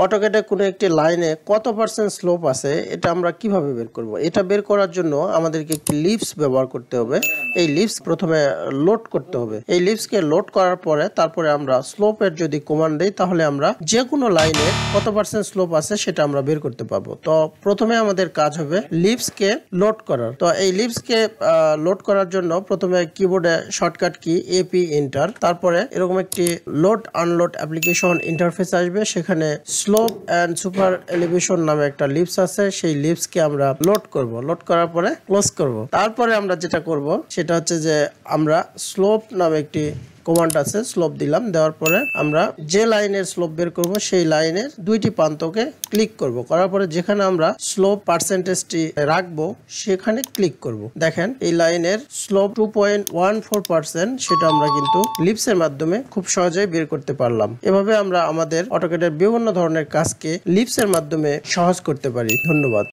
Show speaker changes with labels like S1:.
S1: অটোক্যাডে কোনো একটি লাইনে কত পার্সেন্ট স্লোপ আছে এটা আমরা কিভাবে বের করব? এটা বের করার জন্য আমাদেরকে একটি লিভস ব্যবহার করতে হবে। এই লিভস প্রথমে লোড করতে হবে। এই লিভসকে লোড করার পরে তারপরে আমরা স্লোপের যদি কমান্ড দেই তাহলে আমরা যে কোনো লাইনে কত পার্সেন্ট স্লোপ আছে সেটা আমরা বের করতে পারবো। তো প্রথমে আমাদের কাজ হবে লিভসকে লোড করার। তো এই লিভসকে লোড করার জন্য প্রথমে কিবোর্ডে শর্টকাট কি এপি এন্টার, তারপরে এরকম একটি লোড আনলোড অ্যাপ্লিকেশন ইন্টারফেস আসবে। সেখানে স্লোপ এন্ড সুপার এলিভেশন নামে একটা লিভস আছে, সেই লিভসকে আমরা লোড করব। লোড করার পরে ক্লোজ করব। তারপরে আমরা যেটা করব সেটা হচ্ছে যে আমরা স্লোপ নামে একটি কমান্ড আছে, স্লোপ দিলাম। দেওয়ার পরে আমরা যে লাইনের স্লোপ বের করব সেই লাইনের দুইটি প্রান্তকে ক্লিক করব। করার পরে যেখানে আমরা স্লোপ পার্সেন্টেজটি রাখবো সেখানে ক্লিক করব। দেখেন এই লাইনের স্লোপ 2.14% সেটা আমরা কিন্তু লিভসের মাধ্যমে খুব সহজেই বের করতে পারলাম। এভাবে আমরা আমাদের অটোক্যাডের বিভিন্ন ধরনের কাজকে লিভসের মাধ্যমে সহজ করতে পারি। ধন্যবাদ।